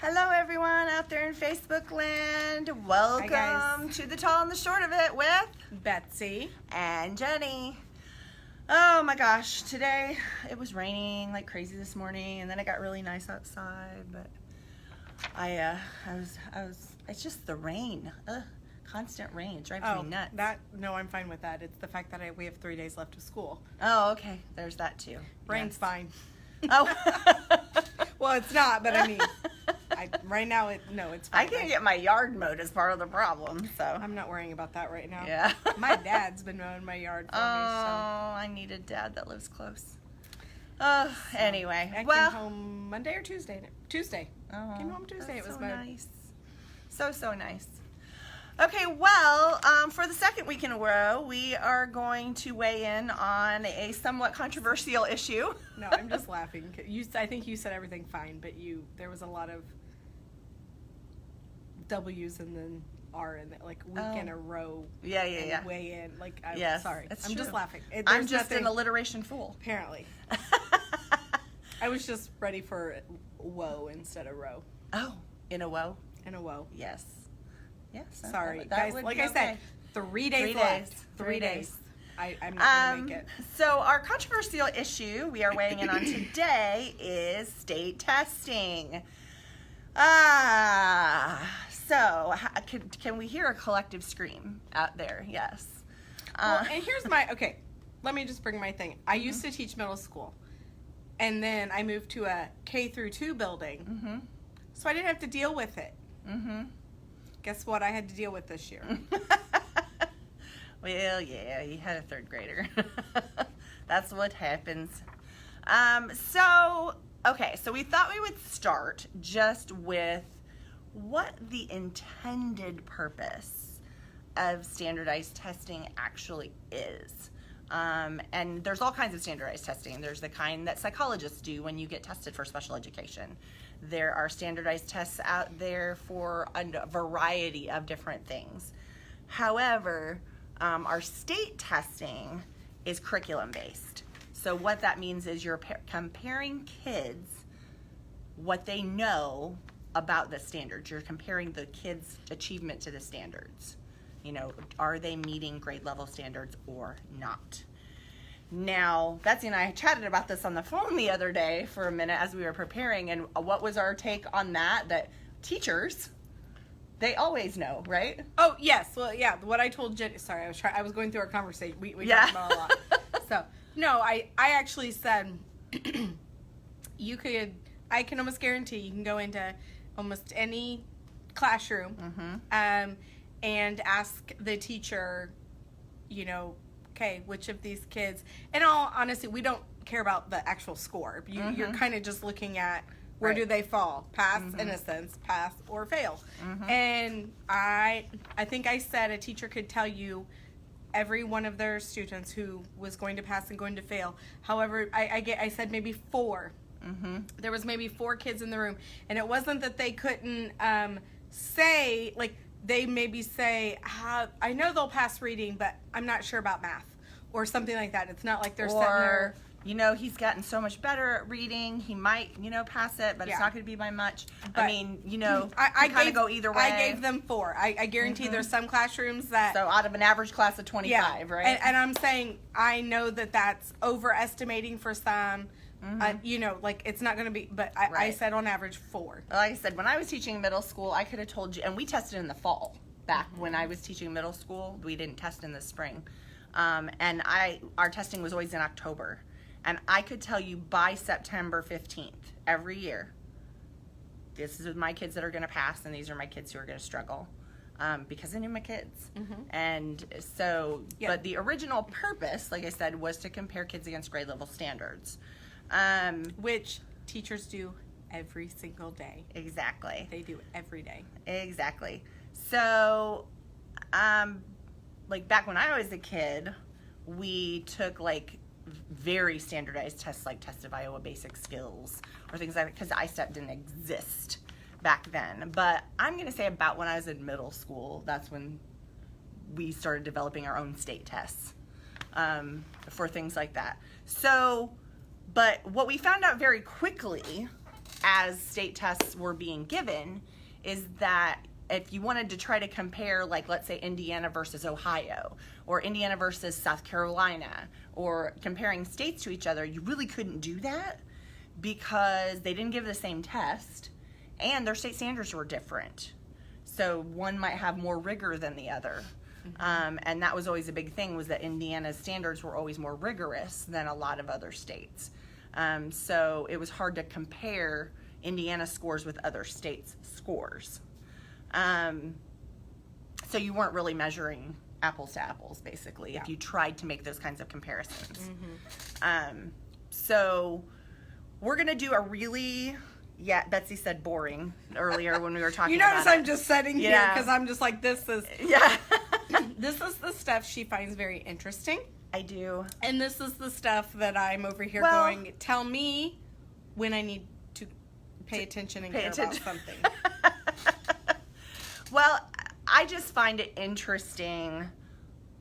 Hello everyone out there in Facebook land. Welcome to the tall and the short of it with Betsy and Jenny. Oh my gosh, today it was raining like crazy this morning, and then it got really nice outside, but it's just the rain. Constant rain. It drives me nuts. No, I'm fine with that. It's the fact that we have 3 days left of school. Oh, okay. There's that too. Rain's fine. Oh. Well, it's not, but I mean, right now, it's fine. I can't get my yard mowed as part of the problem, so. I'm not worrying about that right now. Yeah. My dad's been mowing my yard for me, so. I need a dad that lives close. Anyway. I came home Monday or Tuesday? Tuesday. Oh, Came home Tuesday. It was so mowed. nice. So nice. Okay, well, for the second week in a row, we are going to weigh in on a somewhat controversial issue. No, I'm just laughing. I think you said everything fine, but there was a lot of W's and then R in it, like week in a row. Yeah. Weigh in. Sorry. I'm true. Just laughing. I'm just an alliteration fool. Apparently. I was just ready for woe instead of row. Oh, in a woe? In a woe. Yes. Sorry, that guys. would Like be I okay. said, 3 days left. 3 days. I'm not gonna make it. So our controversial issue we are weighing in on today is state testing. So can we hear a collective scream out there? Yes. Well, and here's okay. Let me just bring my thing. I used to teach middle school, and then I moved to a K through 2 building, so I didn't have to deal with it. Guess what I had to deal with this year? Well, yeah, you had a third grader. That's what happens. So we thought we would start just with what the intended purpose of standardized testing actually is. And there's all kinds of standardized testing. There's the kind that psychologists do when you get tested for special education. There are standardized tests out there for a variety of different things. However, our state testing is curriculum-based. So what that means is you're comparing kids, what they know about the standards. You're comparing the kids' achievement to the standards. You know, are they meeting grade level standards or not? Now, Betsy and I chatted about this on the phone the other day for a minute as we were preparing, and what was our take on that? That teachers, they always know, right? Oh, yes. Well, yeah, what I told Jenny, sorry, I was going through our conversation. We talked about a lot. So, no, I actually said, I can almost guarantee you can go into almost any classroom and ask the teacher, okay, which of these kids, in all honesty, we don't care about the actual score. You're kind of just looking at where do they fall, pass, innocence, pass, or fail. And I think I said a teacher could tell you every one of their students who was going to pass and going to fail. However, I said maybe 4. There was maybe 4 kids in the room, and it wasn't that they couldn't say, like, they maybe say, I know they'll pass reading, but I'm not sure about math, or something like that. It's not like they're sitting there. He's gotten so much better at reading. He might, pass it, but it's not going to be by much. But, I kind of go either way. I gave them 4. I guarantee there's some classrooms that. So out of an average class of 25, right? And I'm saying I know that that's overestimating for some. It's not going to be, but I said on average 4. Like I said, when I was teaching middle school, I could have told you, and we tested in the fall. Back when I was teaching middle school, we didn't test in the spring. And our testing was always in October. And I could tell you by September 15th, every year, this is my kids that are going to pass, and these are my kids who are going to struggle. Because I knew my kids. And so, but the original purpose, like I said, was to compare kids against grade level standards. Which teachers do every single day. Exactly. They do every day. Exactly. So, back when I was a kid, we took very standardized tests, like Test of Iowa Basic Skills or things like that, because ISTEP didn't exist back then. But I'm going to say about when I was in middle school, that's when we started developing our own state tests for things like that. So, but what we found out very quickly as state tests were being given is that if you wanted to try to compare, like, let's say Indiana versus Ohio, or Indiana versus South Carolina, or comparing states to each other, you really couldn't do that because they didn't give the same test and their state standards were different. So one might have more rigor than the other. And that was always a big thing, was that Indiana's standards were always more rigorous than a lot of other states. So it was hard to compare Indiana scores with other states' scores. So you weren't really measuring apples to apples, basically, if you tried to make those kinds of comparisons. So we're going to do a really, Betsy said boring earlier when we were talking about it. You notice I'm just sitting here because I'm just like, this is this is the stuff she finds very interesting. I do. And this is the stuff that I'm over here going, tell me when I need to pay attention and care about something. Well, I just find it interesting.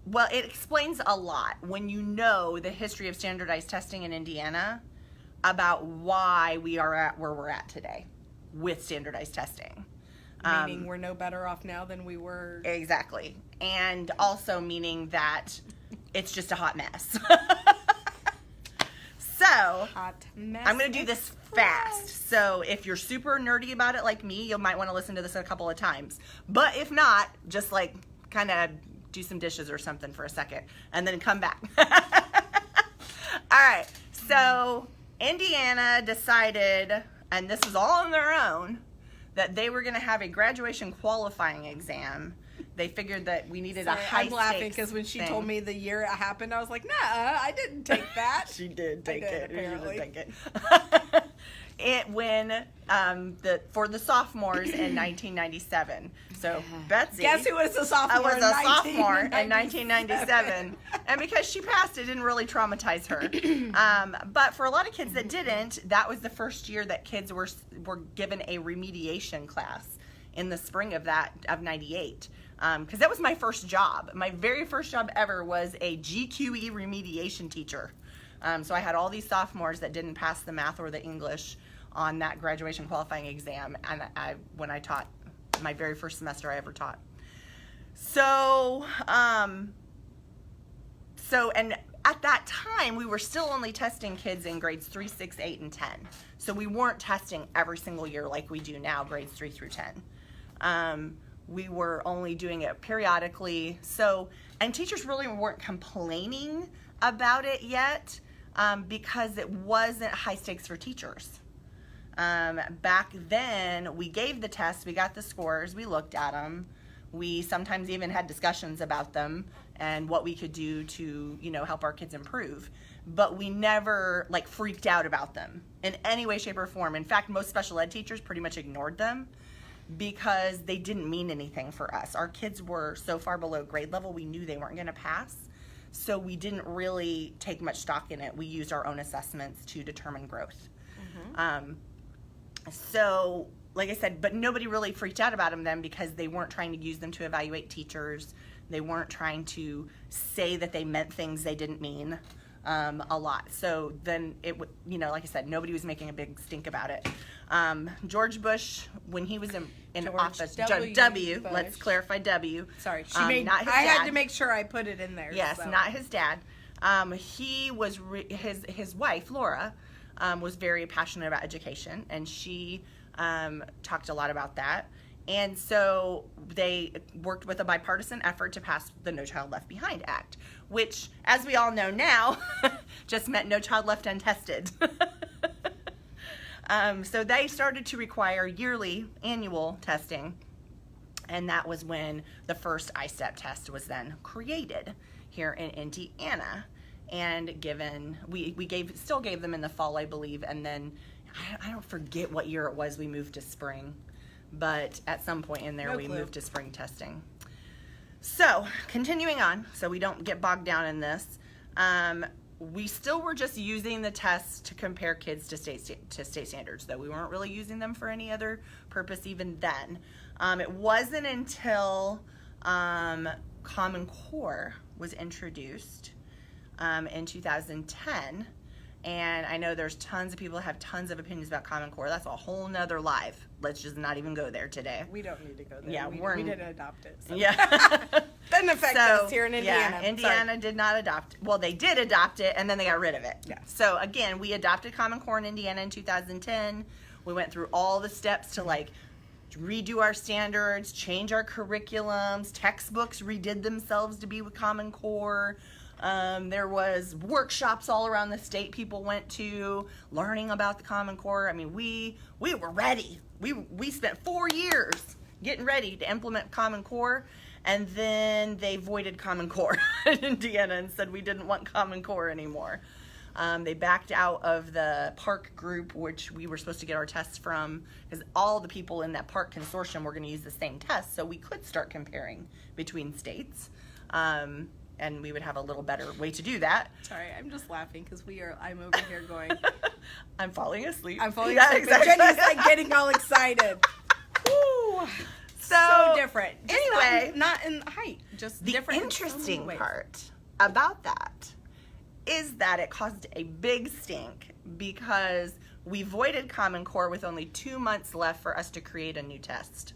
Well, it explains a lot when you know the history of standardized testing in Indiana about why we are at where we're at today with standardized testing. Meaning we're no better off now than we were. Exactly. And also meaning that it's just a hot mess. So, I'm going to do this fast. So, if you're super nerdy about it like me, you might want to listen to this a couple of times. But if not, just like kind of do some dishes or something for a second and then come back. All right. So, Indiana decided, and this was all on their own, that they were going to have a graduation qualifying exam. They figured that we needed a high stakes. I'm laughing because when she told me the year it happened, I was like, nah, I didn't take that. She did take it. Apparently. She did take it. For the sophomores in 1997. So Betsy, guess who was a sophomore? I was a sophomore in 1997, and because she passed, it didn't really traumatize her. But for a lot of kids that didn't, that was the first year that kids were given a remediation class in the spring of '98. Because that was my first job. My very first job ever was a GQE remediation teacher. So I had all these sophomores that didn't pass the math or the English on that graduation qualifying exam, and when I taught my very first semester I ever taught. So, and at that time we were still only testing kids in grades 3, 6, 8, and 10. So we weren't testing every single year like we do now, grades 3 through 10. We were only doing it periodically. So, and teachers really weren't complaining about it yet because it wasn't high stakes for teachers. Back then, we gave the tests, we got the scores, we looked at them. We sometimes even had discussions about them and what we could do to, help our kids improve. But we never, freaked out about them in any way, shape, or form. In fact, most special ed teachers pretty much ignored them because they didn't mean anything for us. Our kids were so far below grade level, we knew they weren't going to pass. So we didn't really take much stock in it. We used our own assessments to determine growth. So, like I said, but nobody really freaked out about them then because they weren't trying to use them to evaluate teachers. They weren't trying to say that they meant things they didn't mean a lot. So then it would, like I said, nobody was making a big stink about it. George Bush, when he was in office, W, let's clarify W. Sorry, not his dad. I had to make sure I put it in there. Yes, so. Not his dad. He was his wife, Laura, was very passionate about education, and she talked a lot about that. And so they worked with a bipartisan effort to pass the No Child Left Behind Act, which, as we all know now, just meant no child left untested. So they started to require annual testing, and that was when the first ISTEP test was then created here in Indiana. And we still gave them in the fall, I believe, and then I don't forget what year it was we moved to spring, but at some point in there we moved to spring testing. So continuing on, so we don't get bogged down in this, we still were just using the tests to compare kids to state standards, though we weren't really using them for any other purpose even then. It wasn't until Common Core was introduced in 2010, And I know there's tons of people that have tons of opinions about Common Core. That's a whole nother live. Let's just not even go there today. We don't need to go there. Yeah, we didn't adopt it. So. Yeah. Doesn't affect us here in Indiana. Yeah, Indiana did not adopt. Well, they did adopt it, and then they got rid of it. Yeah. So again, we adopted Common Core in Indiana in 2010. We went through all the steps to like redo our standards, change our curriculums. Textbooks redid themselves to be with Common Core. There was workshops all around the state people went to learning about the Common Core. I mean, we were ready. We spent 4 years getting ready to implement Common Core, and then they voided Common Core in Indiana and said we didn't want Common Core anymore. They backed out of the park group, which we were supposed to get our tests from, because all the people in that park consortium were going to use the same test, so we could start comparing between states. And we would have a little better way to do that. Sorry, I'm just laughing because I'm over here going. I'm falling asleep. I'm falling Yeah, asleep. exactly. And Jenny's like getting all excited. Woo. So different. Just Anyway, not in height, just the different. interesting part about that is that it caused a big stink because we voided Common Core with only 2 months left for us to create a new test.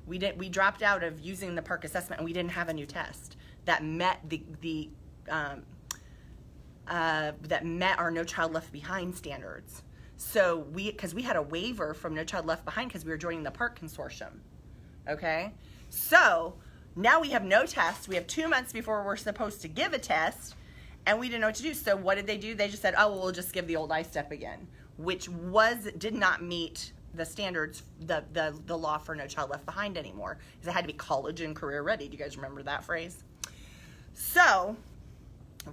We dropped out of using the park assessment, and we didn't have a new test that met that met our No Child Left Behind standards. So because we had a waiver from No Child Left Behind because we were joining the park consortium. Okay, so now we have no test. We have 2 months before we're supposed to give a test, and we didn't know what to do. So what did they do? They just said, "Oh, well, we'll just give the old I-STEP again," which did not meet the standards, the law for No Child Left Behind anymore, because it had to be college and career ready. Do you guys remember that phrase? So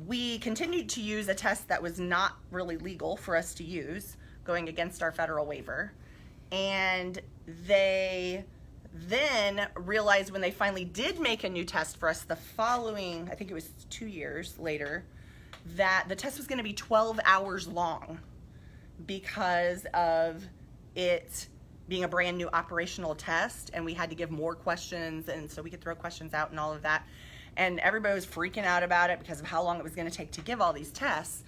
we continued to use a test that was not really legal for us to use, going against our federal waiver. And they then realized when they finally did make a new test for us the following, I think it was 2 years later, that the test was going to be 12 hours long because of it being a brand new operational test, and we had to give more questions, and so we could throw questions out and all of that. And everybody was freaking out about it because of how long it was going to take to give all these tests,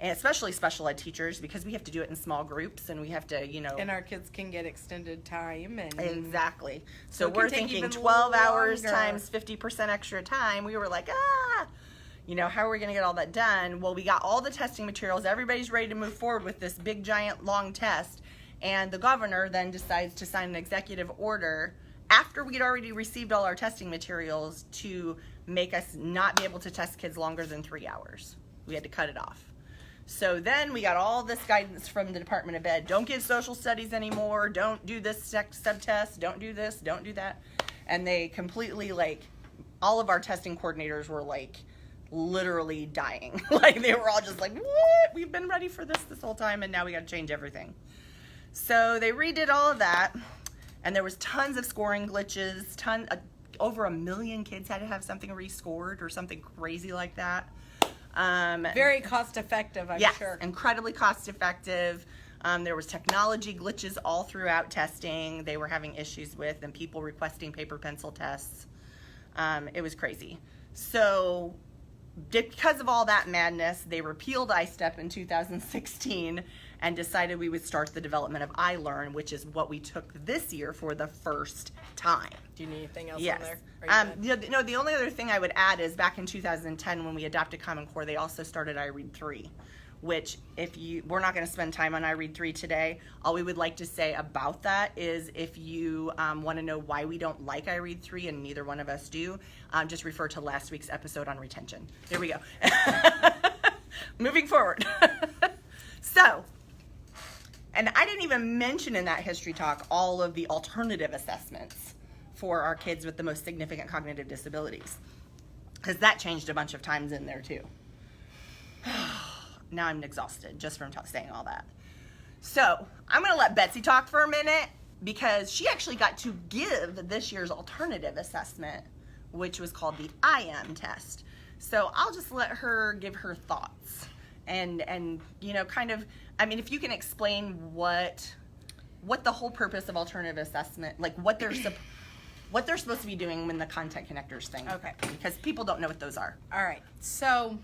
and especially special ed teachers, because we have to do it in small groups, and we have to, And our kids can get extended time. And Exactly. So it can we're take thinking even 12 hours longer. times 50% extra time. We were like, how are we going to get all that done? Well, we got all the testing materials. Everybody's ready to move forward with this big, giant, long test. And the governor then decides to sign an executive order after we'd already received all our testing materials to make us not be able to test kids longer than 3 hours. We had to cut it off. So then we got all this guidance from the Department of Ed. Don't give social studies anymore. Don't do this sub-test. Don't do this. Don't do that. And they completely, all of our testing coordinators were, literally dying. They were all just like, what? We've been ready for this whole time, and now we got to change everything. So they redid all of that, and there was tons of scoring glitches. Over 1 million kids had to have something rescored or something crazy like that. very cost effective, I'm sure. Incredibly cost effective. There was technology glitches all throughout testing. They were having issues with, and people requesting paper pencil tests. It was crazy. So because of all that madness, they repealed I-STEP in 2016 and decided we would start the development of iLearn, which is what we took this year for the first time. Do you need anything else Yes. on there? The only other thing I would add is back in 2010 when we adopted Common Core, they also started iRead 3, which we're not going to spend time on iRead 3 today. All we would like to say about that is if you want to know why we don't like iRead 3, and neither one of us do, just refer to last week's episode on retention. There we go. Moving forward. So, and I didn't even mention in that history talk all of the alternative assessments for our kids with the most significant cognitive disabilities, because that changed a bunch of times in there too. Now I'm exhausted just from saying all that. So I'm going to let Betsy talk for a minute, because she actually got to give this year's alternative assessment, which was called the IM test. So I'll just let her give her thoughts and kind of, if you can explain what the whole purpose of alternative assessment, what they're supposed to be doing when the content connectors thing. Okay. Because people don't know what those are. All right. So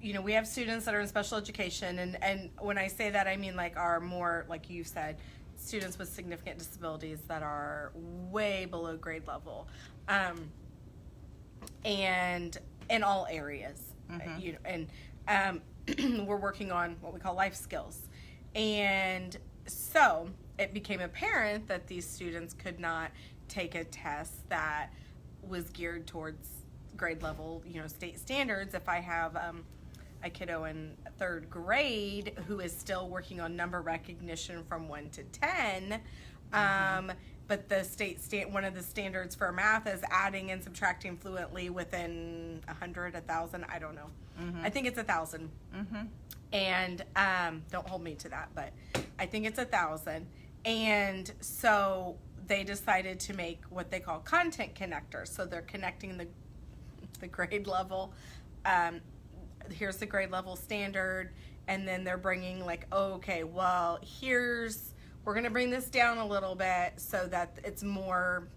we have students that are in special education, and when I say that, I mean like are more, like you said, students with significant disabilities that are way below grade level, and in all areas, and we're working on what we call life skills. And so it became apparent that these students could not take a test that was geared towards grade level, state standards. If I have a kiddo in third grade who is still working on number recognition from 1 to 10, but the one of the standards for math is adding and subtracting fluently within 100, 1,000, I don't know. I think it's 1,000. And don't hold me to that, but I think it's 1,000. And so they decided to make what they call content connectors. So they're connecting the grade level. Here's the grade level standard, and then they're bringing like, okay, well, we're going to bring this down a little bit so that it's more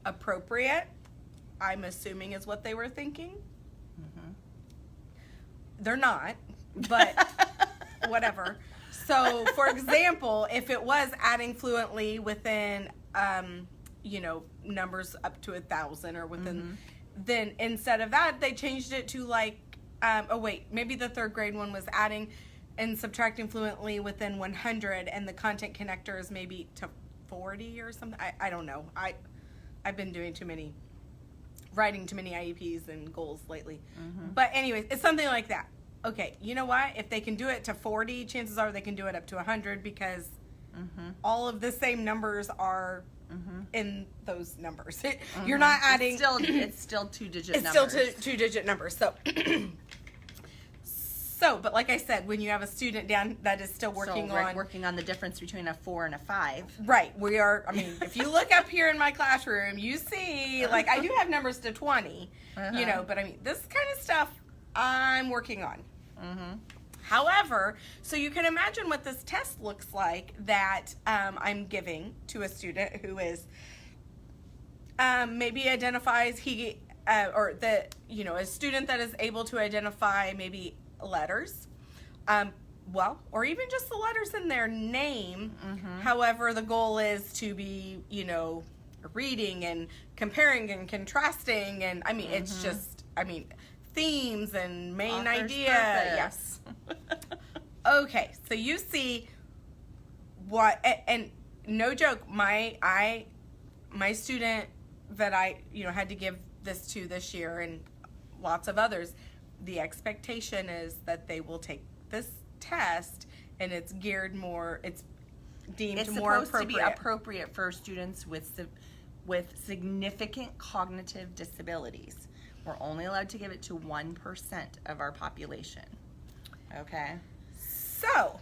appropriate, I'm assuming is what they were thinking. They're not, but whatever. So, for example, if it was adding fluently within, numbers up to 1,000 or within, then instead of that, they changed it to like, maybe the third grade one was adding and subtracting fluently within 100, and the content connector is maybe to 40 or something. I don't know. I've been writing too many IEPs and goals lately. But anyways, it's something like that. Okay, you know what? If they can do it to 40, chances are they can do it up to 100, because all of the same numbers are in those numbers. You're not adding. It's still two-digit numbers. It's still two-digit numbers. So, but like I said, when you have a student down that is still working on the difference between a 4 and a 5. Right. We are. I mean, if you look up here in my classroom, you see, like, I do have numbers to 20. But I mean, this kind of stuff I'm working on. However, so you can imagine what this test looks like that I'm giving to a student who is maybe identifies a student that is able to identify maybe letters, or even just the letters in their name. However, the goal is to be, reading and comparing and contrasting, and I mean, it's just, themes and main idea. Yes. Okay, so you see what, and no joke, my student that I had to give this to this year, and lots of others, the expectation is that they will take this test, and it's geared more, it's deemed more appropriate. It's supposed to be appropriate for students with significant cognitive disabilities. We're only allowed to give it to 1% of our population. Okay? So,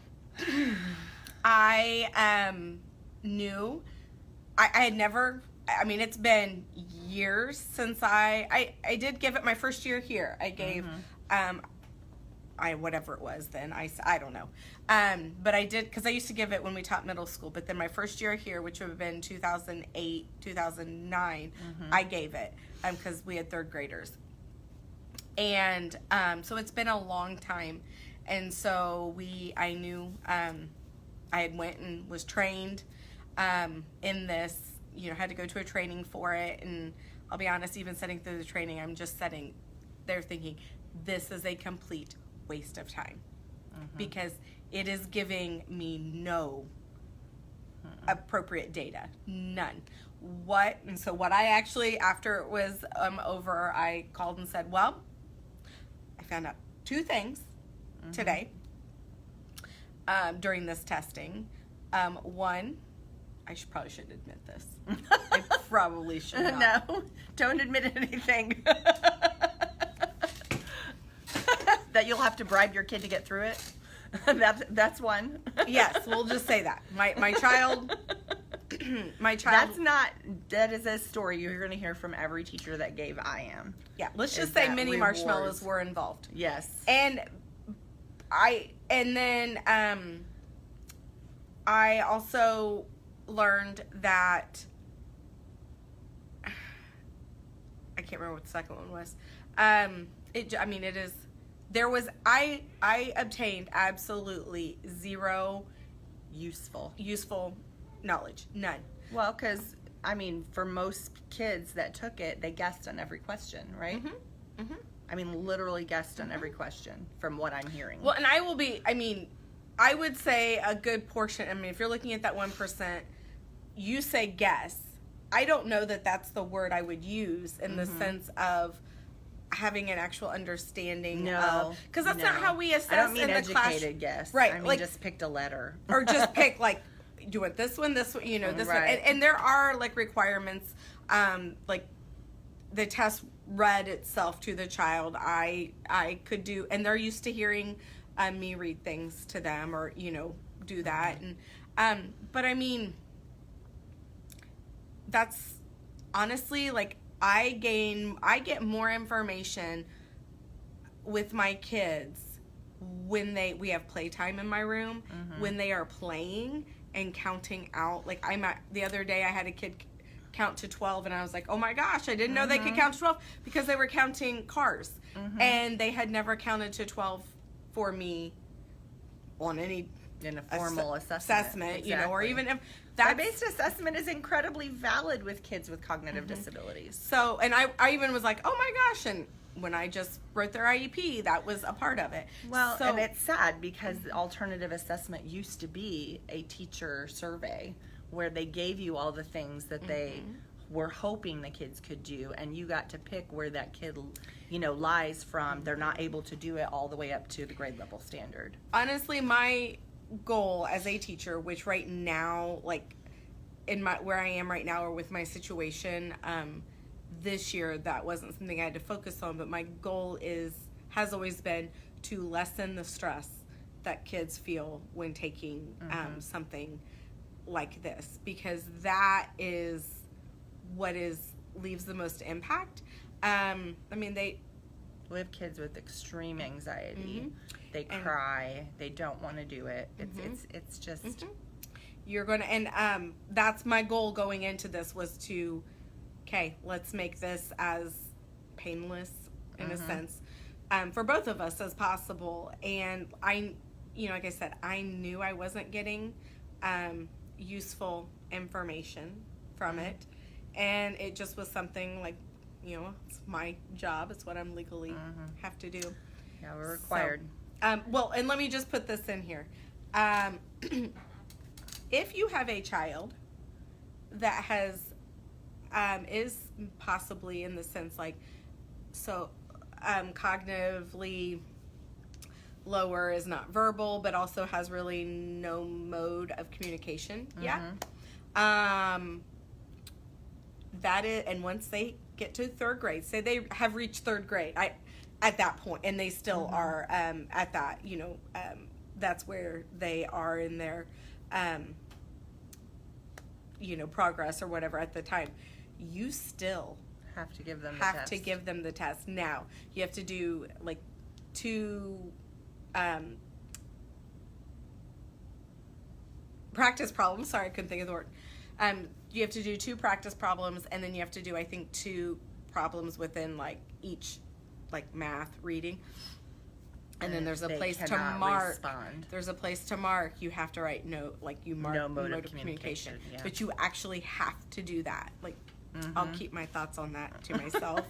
I knew, I had never, it's been years since I did give it my first year here. I gave, whatever it was then, I don't know. But I did, because I used to give it when we taught middle school, but then my first year here, which would have been 2008, 2009, I gave it, because we had third graders. And so it's been a long time. And so I knew, I had went and was trained in this, had to go to a training for it. And I'll be honest, even sitting through the training, I'm just sitting there thinking, this is a complete waste of time. Because it is giving me no appropriate data. None. And so what I actually, after it was over, I called and said, well, I found out 2 things today during this testing. One, I probably shouldn't admit this. I probably should not. No, don't admit anything. That you'll have to bribe your kid to get through it. That's one. Yes, we'll just say that. My child. That is a story you're going to hear from every teacher that gave IM. Yeah, let's just say mini marshmallows were involved. Yes. And then I also learned that I can't remember what the second one was. It is I obtained absolutely zero Useful. useful knowledge. None. Well, because, I mean, for most kids that took it, they guessed on every question, right? Mm-hmm. Mm-hmm. I mean, literally guessed on every question from what I'm hearing. Well, and I would say a good portion, if you're looking at that 1%, you say guess. I don't know that that's the word I would use in the sense of having an actual understanding of, because that's not how we assess. I don't mean in the educated guess. Right. I mean, just picked a letter. Or just pick, like, you want this one, this one, this one. And there are, like, requirements, like, the test read itself to the child. I could do, and they're used to hearing me read things to them or, do that. And, but I mean, that's honestly, like, I get more information with my kids when we have playtime in my room, when they are playing and counting out. Like, the other day I had a kid count to 12 and I was like, oh my gosh, I didn't know they could count to 12 because they were counting cars and they had never counted to 12 for me on any in a formal assessment, exactly. Or even if based assessment is incredibly valid with kids with cognitive disabilities. So, and I even was like, oh my gosh, and when I just wrote their IEP, that was a part of it. Well, and it's sad because alternative assessment used to be a teacher survey where they gave you all the things that they were hoping the kids could do, and you got to pick where that kid, lies from. They're not able to do it all the way up to the grade level standard. Honestly, my goal as a teacher, which right now, like in where I am right now or with my situation, this year that wasn't something I had to focus on, but my goal has always been to lessen the stress that kids feel when taking something like this, because that is what leaves the most impact. We have kids with extreme anxiety. They cry. They don't want to do it. It's just you're gonna, and that's my goal going into this, was to, okay, let's make this as painless in a sense for both of us as possible. And I, like I said, I knew I wasn't getting useful information from it, and it just was something like, it's my job, it's what I'm legally have to do. Yeah, we're required. So, well, and let me just put this in here. If you have a child that has is possibly in the sense like, so cognitively lower, is not verbal, but also has really no mode of communication yet. That is, and once they get to third grade, say they have reached third grade, at that point, and they still are at that, that's where they are in their, progress or whatever at the time. You still have to give them the test. Now, you have to do like 2 practice problems. Sorry, I couldn't think of the word. You have to do 2 practice problems, and then you have to do, I think, 2 problems within like each, like math, reading. And then there's a place to mark. There's a place to mark. You have to write note, like you mark no mode of communication. Yeah. But you actually have to do that. Like, I'll keep my thoughts on that to myself.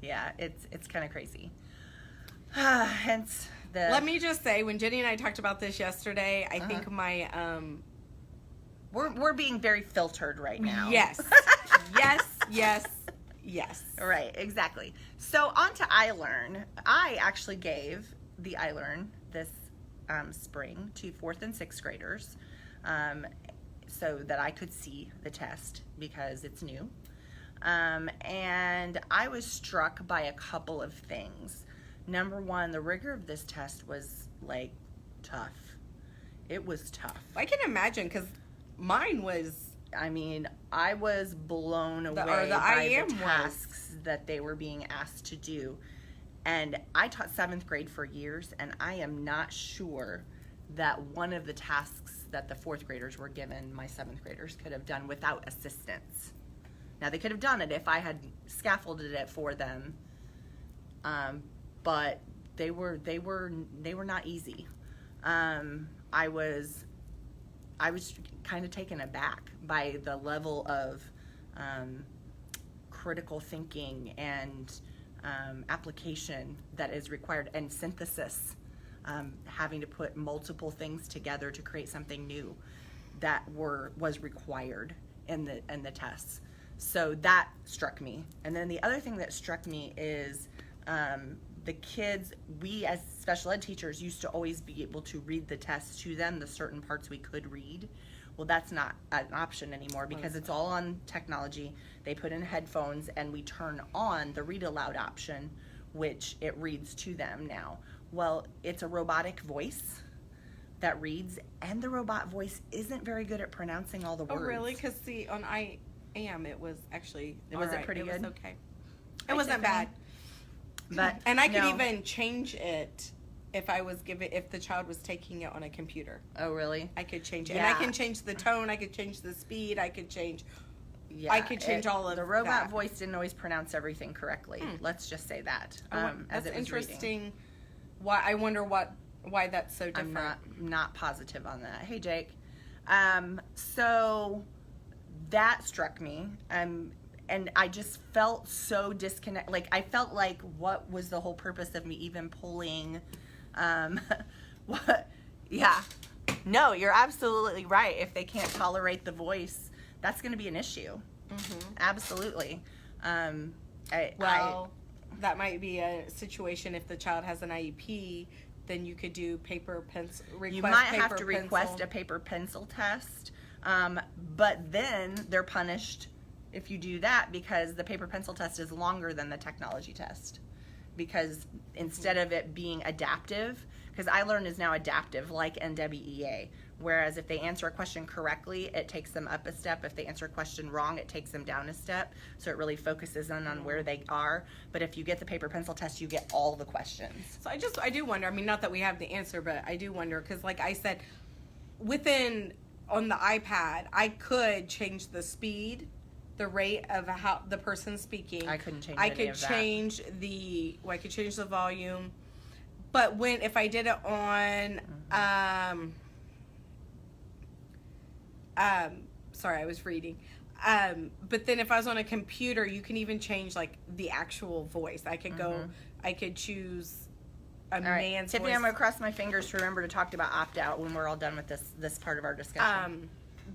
Yeah, it's kind of crazy. Hence the. Let me just say, when Jenny and I talked about this yesterday, I think my we're being very filtered right now. Yes, yes. Right, exactly. So on to iLearn. I actually gave the iLearn this spring to 4th and 6th graders so that I could see the test because it's new. And I was struck by a couple of things. Number one, the rigor of this test was like tough. It was tough. I can imagine, because mine was... I was blown away by the tasks that they were being asked to do. And I taught 7th grade for years, and I am not sure that one of the tasks that the 4th graders were given, my 7th graders could have done without assistance. Now, they could have done it if I had scaffolded it for them, but they were not easy. I was kind of taken aback by the level of critical thinking and application that is required, and synthesis, having to put multiple things together to create something new that was required in the tests. So that struck me. And then the other thing that struck me is the kids, we as special ed teachers used to always be able to read the tests to them, the certain parts we could read. Well, that's not an option anymore because it's all on technology. They put in headphones and we turn on the read aloud option, which it reads to them now. Well, it's a robotic voice that reads, and the robot voice isn't very good at pronouncing all the words. Oh, really? Because see, on I Am, it was actually Was it pretty good? It was okay. It wasn't bad. But and I could even change it if the child was taking it on a computer. Oh, really? I could change it. Yeah. And I can change the tone, I could change the speed, I could change all of the robot that. voice didn't always pronounce everything correctly. Let's just say that. That's it was interesting. reading. I wonder why that's so different. I'm not positive on that. Hey, Jake. So that struck me. And I just felt so disconnected. Like, I felt like, what was the whole purpose of me even pulling, what? Yeah. No, you're absolutely right. If they can't tolerate the voice, that's going to be an issue. Mm-hmm. Absolutely. That might be a situation if the child has an IEP, then you could do paper pencil. You might have to request a paper pencil test, but then they're punished if you do that, because the paper pencil test is longer than the technology test. Because instead of it being adaptive, because iLearn is now adaptive like NWEA, whereas if they answer a question correctly, it takes them up a step. If they answer a question wrong, it takes them down a step. So it really focuses on where they are. But if you get the paper pencil test, you get all the questions. So I do wonder, I mean, not that we have the answer, but I do wonder, because like I said, on the iPad, I could change the speed, the rate of how the person's speaking. I couldn't change I any could of that. I could change the volume. But if I did it on, sorry, I was reading. But then if I was on a computer, you can even change like the actual voice. I could I could choose a man's Tiffany, voice. I'm going to cross my fingers to remember to talk about opt-out when we're all done with this part of our discussion.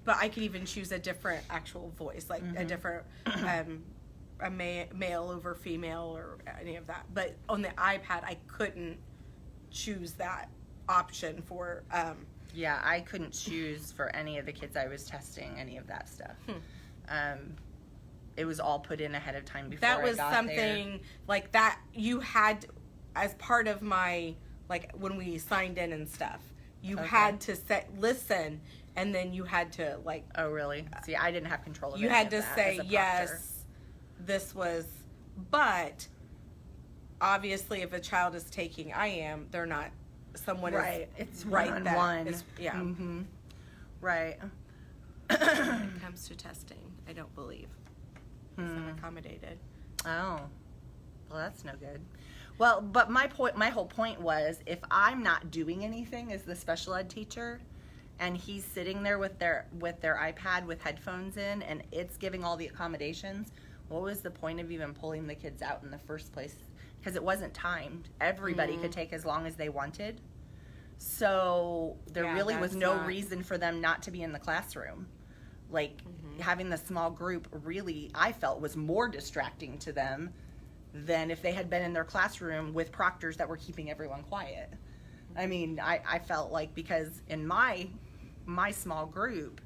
But I could even choose a different actual voice, like a different, a male over female or any of that. But on the iPad, I couldn't choose that option for. Yeah, I couldn't choose for any of the kids I was testing any of that stuff. It was all put in ahead of time before That was I got something there. like that you had, as part of my, like when we signed in and stuff, you had to listen. And then you had to like. Oh, really? See, I didn't have control of it. You had to say yes. This was, but obviously, if a child is taking I Am, they're not. Someone right. is it's right. One. Yeah. Mm-hmm. Right. When it comes to testing, I don't believe it's accommodated. Oh, well, that's no good. Well, but my whole point was, if I'm not doing anything as the special ed teacher, and he's sitting there with their iPad with headphones in, and it's giving all the accommodations, what was the point of even pulling the kids out in the first place? Because it wasn't timed. Everybody could take as long as they wanted. So there really was no reason for them not to be in the classroom. Like, having the small group really, I felt, was more distracting to them than if they had been in their classroom with proctors that were keeping everyone quiet. I mean, I felt like, because in my small group,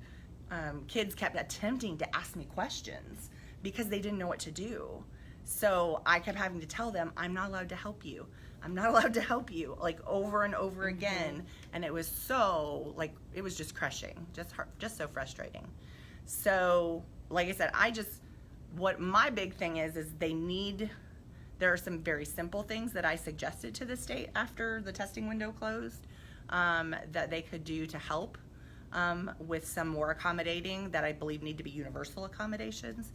kids kept attempting to ask me questions because they didn't know what to do. So I kept having to tell them, I'm not allowed to help you. I'm not allowed to help you, like over and over again. And it was so, like, it was just crushing, just so frustrating. So, like I said, what my big thing is there are some very simple things that I suggested to the state after the testing window closed that they could do to help with some more accommodating that I believe need to be universal accommodations.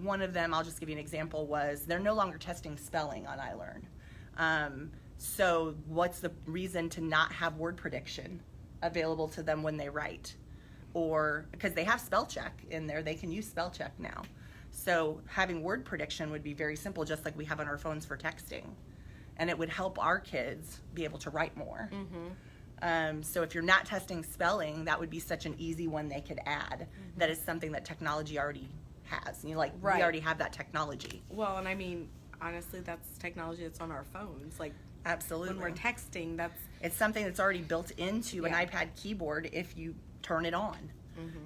One of them, I'll just give you an example, was they're no longer testing spelling on iLearn. So what's the reason to not have word prediction available to them when they write? Or because they have spell check in there, they can use spell check now. So having word prediction would be very simple, just like we have on our phones for texting. And it would help our kids be able to write more. So if you're not testing spelling, that would be such an easy one they could add. That is something that technology already has. We already have that technology. Well, and I mean, honestly, that's technology that's on our phones. Like, absolutely. When we're texting, it's something that's already built into an iPad keyboard if you turn it on.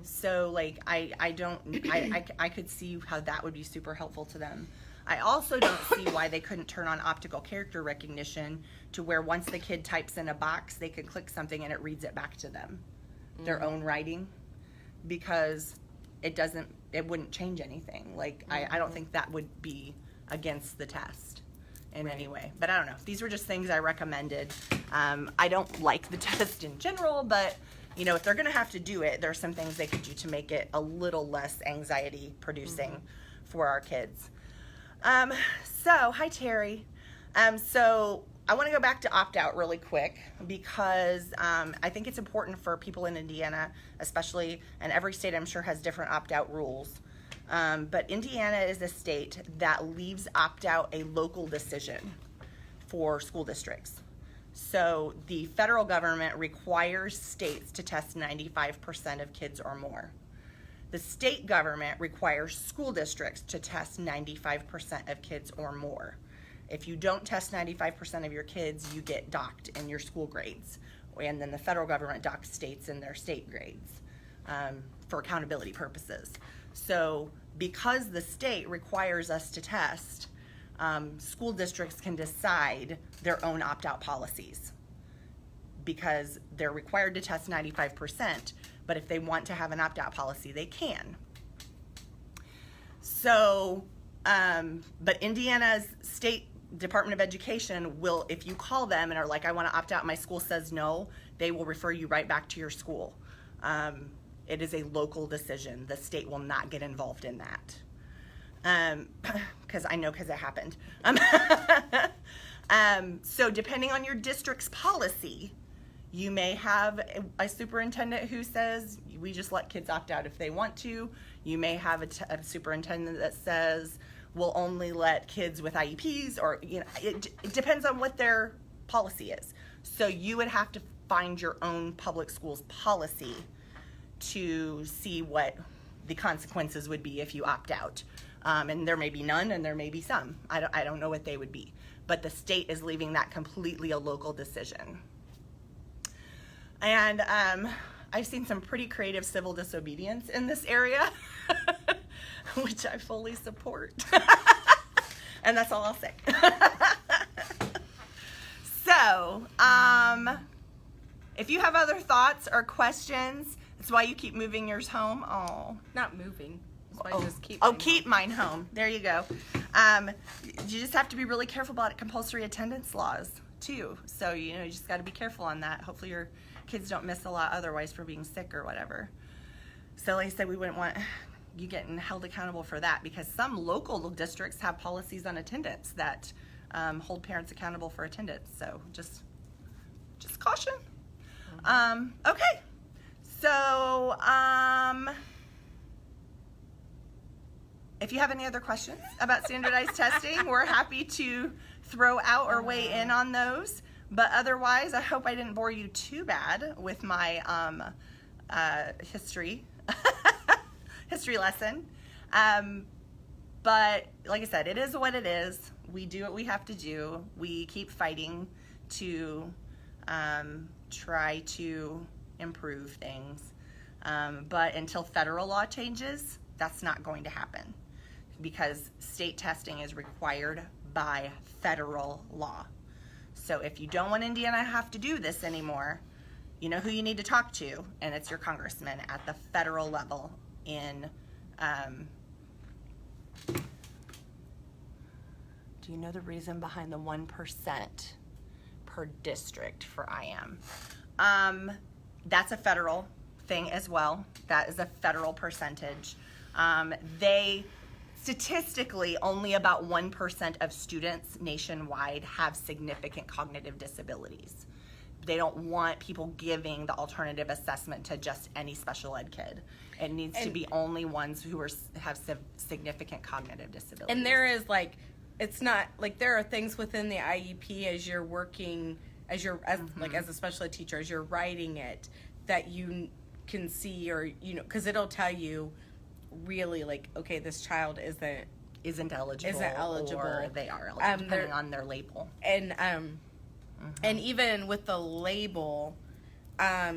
So like I could see how that would be super helpful to them. I also don't see why they couldn't turn on optical character recognition to where once the kid types in a box, they can click something and it reads it back to them, their own writing, because it wouldn't change anything. Like, I don't think that would be against the test in any way. But I don't know. These were just things I recommended. I don't like the test in general, but if they're going to have to do it, there are some things they could do to make it a little less anxiety producing for our kids. So, hi Terry. So I want to go back to opt-out really quick because I think it's important for people in Indiana, especially, and every state I'm sure has different opt-out rules. But Indiana is a state that leaves opt-out a local decision for school districts. So the federal government requires states to test 95% of kids or more. The state government requires school districts to test 95% of kids or more. If you don't test 95% of your kids, you get docked in your school grades. And then the federal government docks states in their state grades for accountability purposes. So because the state requires us to test, school districts can decide their own opt-out policies because they're required to test 95%, but if they want to have an opt-out policy, they can. So, but Indiana's State Department of Education will, if you call them and are like, I want to opt out, my school says no, they will refer you right back to your school. It is a local decision. The state will not get involved in that. Because it happened. So depending on your district's policy, you may have a superintendent who says, we just let kids opt out if they want to. You may have a superintendent that says, we'll only let kids with IEPs, or, it depends on what their policy is. So you would have to find your own public schools policy to see what the consequences would be if you opt out. And there may be none and there may be some. I don't know what they would be. But the state is leaving that completely a local decision. And I've seen some pretty creative civil disobedience in this area, which I fully support. And that's all I'll say. So, if you have other thoughts or questions, that's why you keep moving yours home. Oh, not moving. That's why I just keep mine home. There you go. You just have to be really careful about compulsory attendance laws too. So you just got to be careful on that. Hopefully your kids don't miss a lot otherwise for being sick or whatever. So like I said, we wouldn't want you getting held accountable for that, because some local districts have policies on attendance that hold parents accountable for attendance. So just caution. Okay. So if you have any other questions about standardized testing, we're happy to throw out or weigh in on those. But otherwise, I hope I didn't bore you too bad with my history lesson. But like I said, it is what it is. We do what we have to do. We keep fighting to try to improve things. But until federal law changes, that's not going to happen, because state testing is required by federal law. So if you don't want Indiana to have to do this anymore, you know who you need to talk to, and it's your congressman at the federal level in, do you know the reason behind the 1% per district for IM? That's a federal thing as well. That is a federal percentage. statistically, only about 1% of students nationwide have significant cognitive disabilities. They don't want people giving the alternative assessment to just any special ed kid. It needs to be only ones who have significant cognitive disabilities. And there is it's not like there are things within the IEP as you're working, as a special ed teacher, as you're writing it, that you can see, or because it'll tell you really okay, this child isn't eligible, or they are eligible, depending on their label. And and even with the label,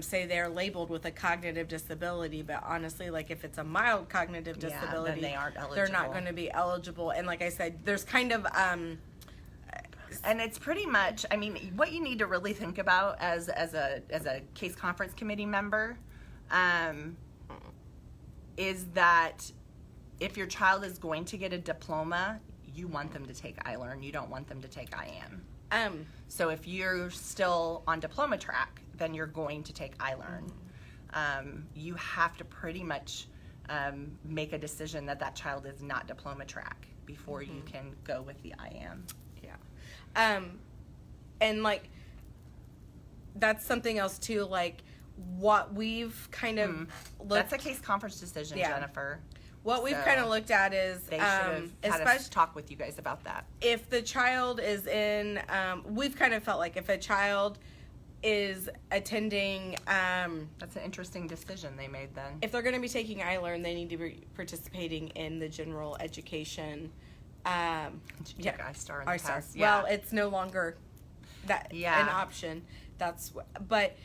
say they're labeled with a cognitive disability, but honestly, if it's a mild cognitive disability, then they aren't eligible. They're not going to be eligible. And like I said, there's kind of and it's pretty much, what you need to really think about as a case conference committee member, is that if your child is going to get a diploma, you want them to take iLearn. You don't want them to take IM. So if you're still on diploma track, then you're going to take iLearn. You have to pretty much make a decision that child is not diploma track before you can go with the IM. Yeah. And that's something else too, what we've kind of looked... That's a case conference decision, Jennifer. What we've kind of looked at is... They should have had us talk with you guys about that. If the child is in... we've kind of felt if a child is attending... that's an interesting decision they made then. If they're going to be taking iLearn, they need to be participating in the general education... iStar in the past. Well, it's no longer an option. But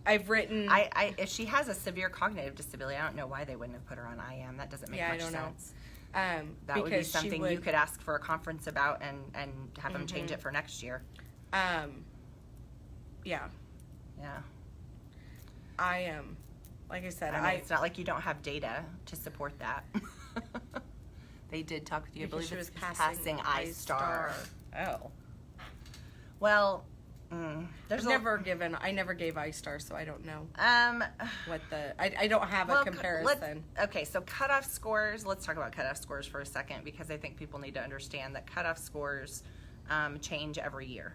I've written. If she has a severe cognitive disability, I don't know why they wouldn't have put her on IM. That doesn't make much sense. That would be something you could ask for a conference about and have them change it for next year. Yeah. I am. Like I said, it's not like you don't have data to support that. They did talk with you. I believe she was passing iStar. Oh. Well, I never gave iStar, so I don't know what I don't have a comparison. Okay, so cutoff scores. Let's talk about cutoff scores for a second, because I think people need to understand that cutoff scores change every year.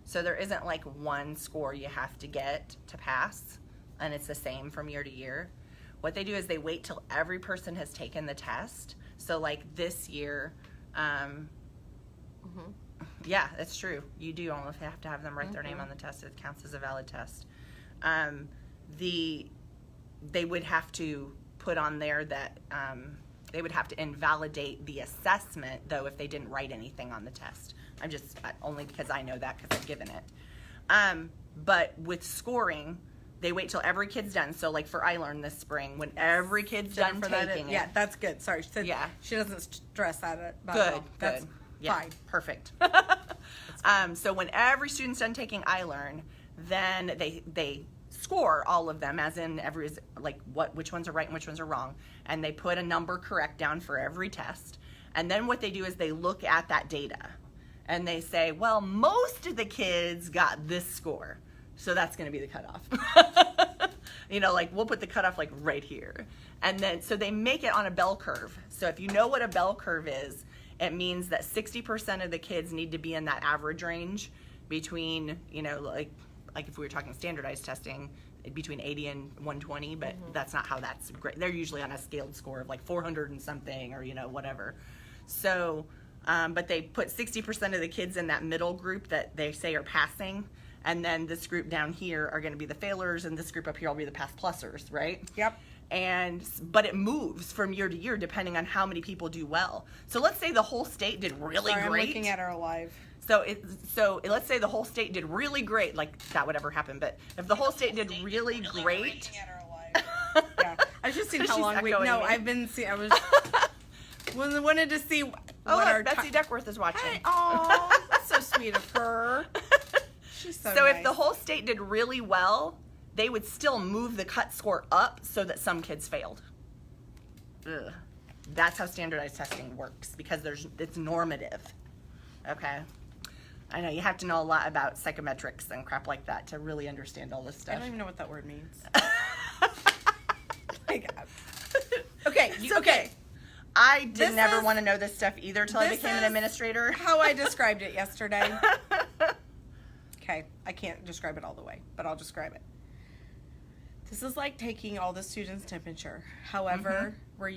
So there isn't one score you have to get to pass, and it's the same from year to year. What they do is they wait till every person has taken the test. So this year, yeah, that's true. You do almost have to have them write their name on the test. It counts as a valid test. They would have to put on there that they would have to invalidate the assessment, though, if they didn't write anything on the test. I'm just, only because I know that because I've given it. But with scoring, they wait till every kid's done. So for iLearn this spring, when every kid's done taking it. Yeah, that's good. Sorry. She doesn't stress that about it. Good. That's fine. Perfect. So when every student's done taking iLearn, then they score all of them, as in which ones are right and which ones are wrong, and they put a number correct down for every test. And then what they do is they look at that data, and they say, well, most of the kids got this score, so that's going to be the cutoff. We'll put the cutoff right here. And then, so they make it on a bell curve. So if you know what a bell curve is, it means that 60% of the kids need to be in that average range between, if we were talking standardized testing, between 80 and 120, but that's not how that's great. They're usually on a scaled score of 400 and something, or, whatever. So, but they put 60% of the kids in that middle group that they say are passing. And then this group down here are going to be the failers, and this group up here will be the pass plussers, right? Yep. But it moves from year to year depending on how many people do well. So let's say the whole state did really great. I'm looking at our live. So let's say the whole state did really great, that would ever happen. But if the whole state did really great, yeah, I was just seeing how long we. No, I've been seeing. I was wanted to see what our Betsy Duckworth is watching. Hey, oh, that's so sweet of her. She's so nice. If the whole state did really well, they would still move the cut score up so that some kids failed. Ugh. That's how standardized testing works, because it's normative. Okay? I know you have to know a lot about psychometrics and crap like that to really understand all this stuff. I don't even know what that word means. Okay. Okay. I did This never is- want to know this stuff either till I this became an is administrator. How I described it yesterday. Okay, I can't describe it all the way, but I'll describe it. This is like taking all the students' temperature. However, we're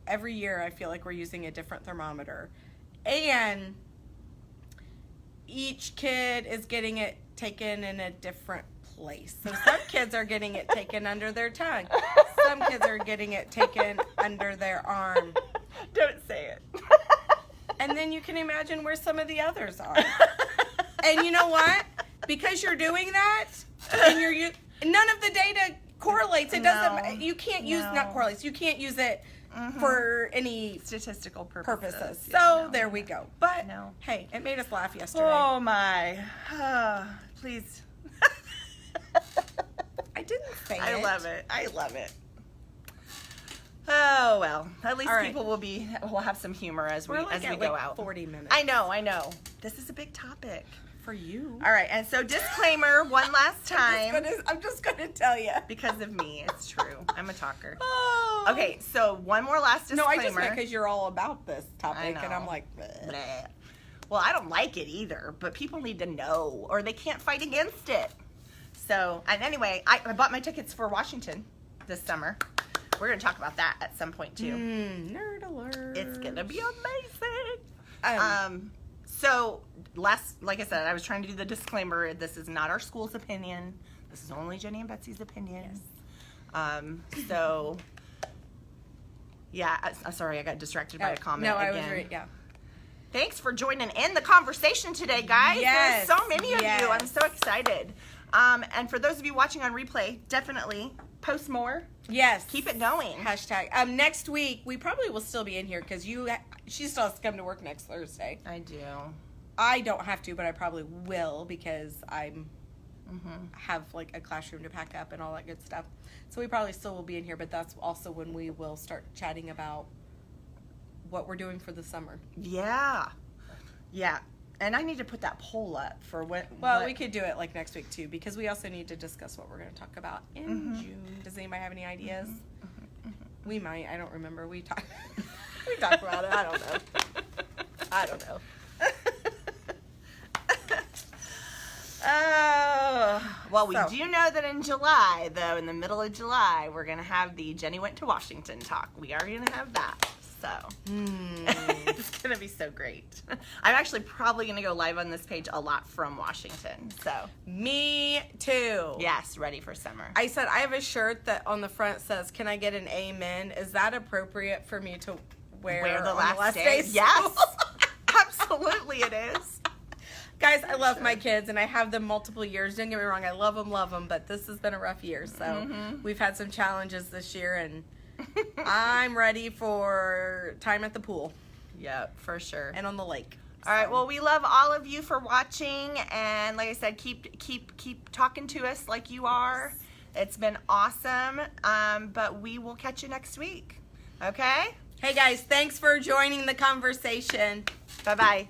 every year I feel like we're using a different thermometer. And each kid is getting it taken in a different place. So some kids are getting it taken under their tongue. Some kids are getting it taken under their arm. Don't say it. And then you can imagine where some of the others are. And you know what? Because you're doing that, and none of the data correlates. It doesn't. You can't use not correlates. You can't use it for any Statistical purposes. So there we go. But No. hey, it made us laugh yesterday. Oh my. Please. I didn't say it. I love it. I love it. Oh well. At least All right. people will have some humor as We're we like at go like out. 40 minutes. I know. This is a big topic. For you. All right, and so disclaimer one last time. I'm just gonna tell you. Because of me, it's true. I'm a talker. Oh. Okay, so one more last No, disclaimer. I just meant because you're all about this topic, I and know. I'm like, bleh. Bleh. Well, I don't like it either, but people need to know, or they can't fight against it. So, and anyway, I bought my tickets for Washington this summer. We're going to talk about that at some point, too. Nerd alert. It's going to be amazing. So, like I said, I was trying to do the disclaimer. This is not our school's opinion. This is only Jenny and Betsy's opinion. Yes. So, yeah, I'm sorry, I got distracted by a comment No, I again. was yeah. Thanks for joining in the conversation today, guys. Yes, There's so many of you. yes. I'm so excited. And for those of you watching on replay, definitely post more. Yes. Keep it going. Hashtag. Next week, we probably will still be in here because she still has to come to work next Thursday. I do. I don't have to, but I probably will because I'm have like a classroom to pack up and all that good stuff. So we probably still will be in here, but that's also when we will start chatting about what we're doing for the summer. Yeah. Yeah. And I need to put that poll up for what. Well, we could do it like next week too, because we also need to discuss what we're going to talk about in June. Does anybody have any ideas? We might. I don't remember. We talked about it. I don't know. Well, we So. do know that in July, though, in the middle of July, we're going to have the Jenny Went to Washington talk. We are going to have that. So it's going to be so great. I'm actually probably going to go live on this page a lot from Washington. So Me too. yes, ready for summer. I said I have a shirt that on the front says, "Can I get an amen?" Is that appropriate for me to wear the on last day? day? of Yes, school? absolutely it is. Guys, I love my kids and I have them multiple years. Don't get me wrong, I love them, but this has been a rough year. So we've had some challenges this year, and I'm ready for time at the pool Yep, for sure. and on the lake. All right. Well, we love all of you for watching, and like I said, keep talking to us like you are. It's been awesome. But we will catch you next week. Okay. Hey guys, thanks for joining the conversation. Bye bye.